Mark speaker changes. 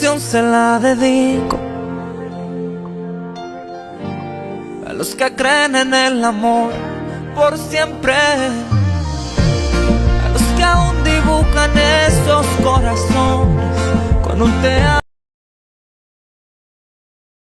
Speaker 1: canción se la dedico a los que creen en el amor por siempre, a los que aún dibujan esos corazones con un te amo.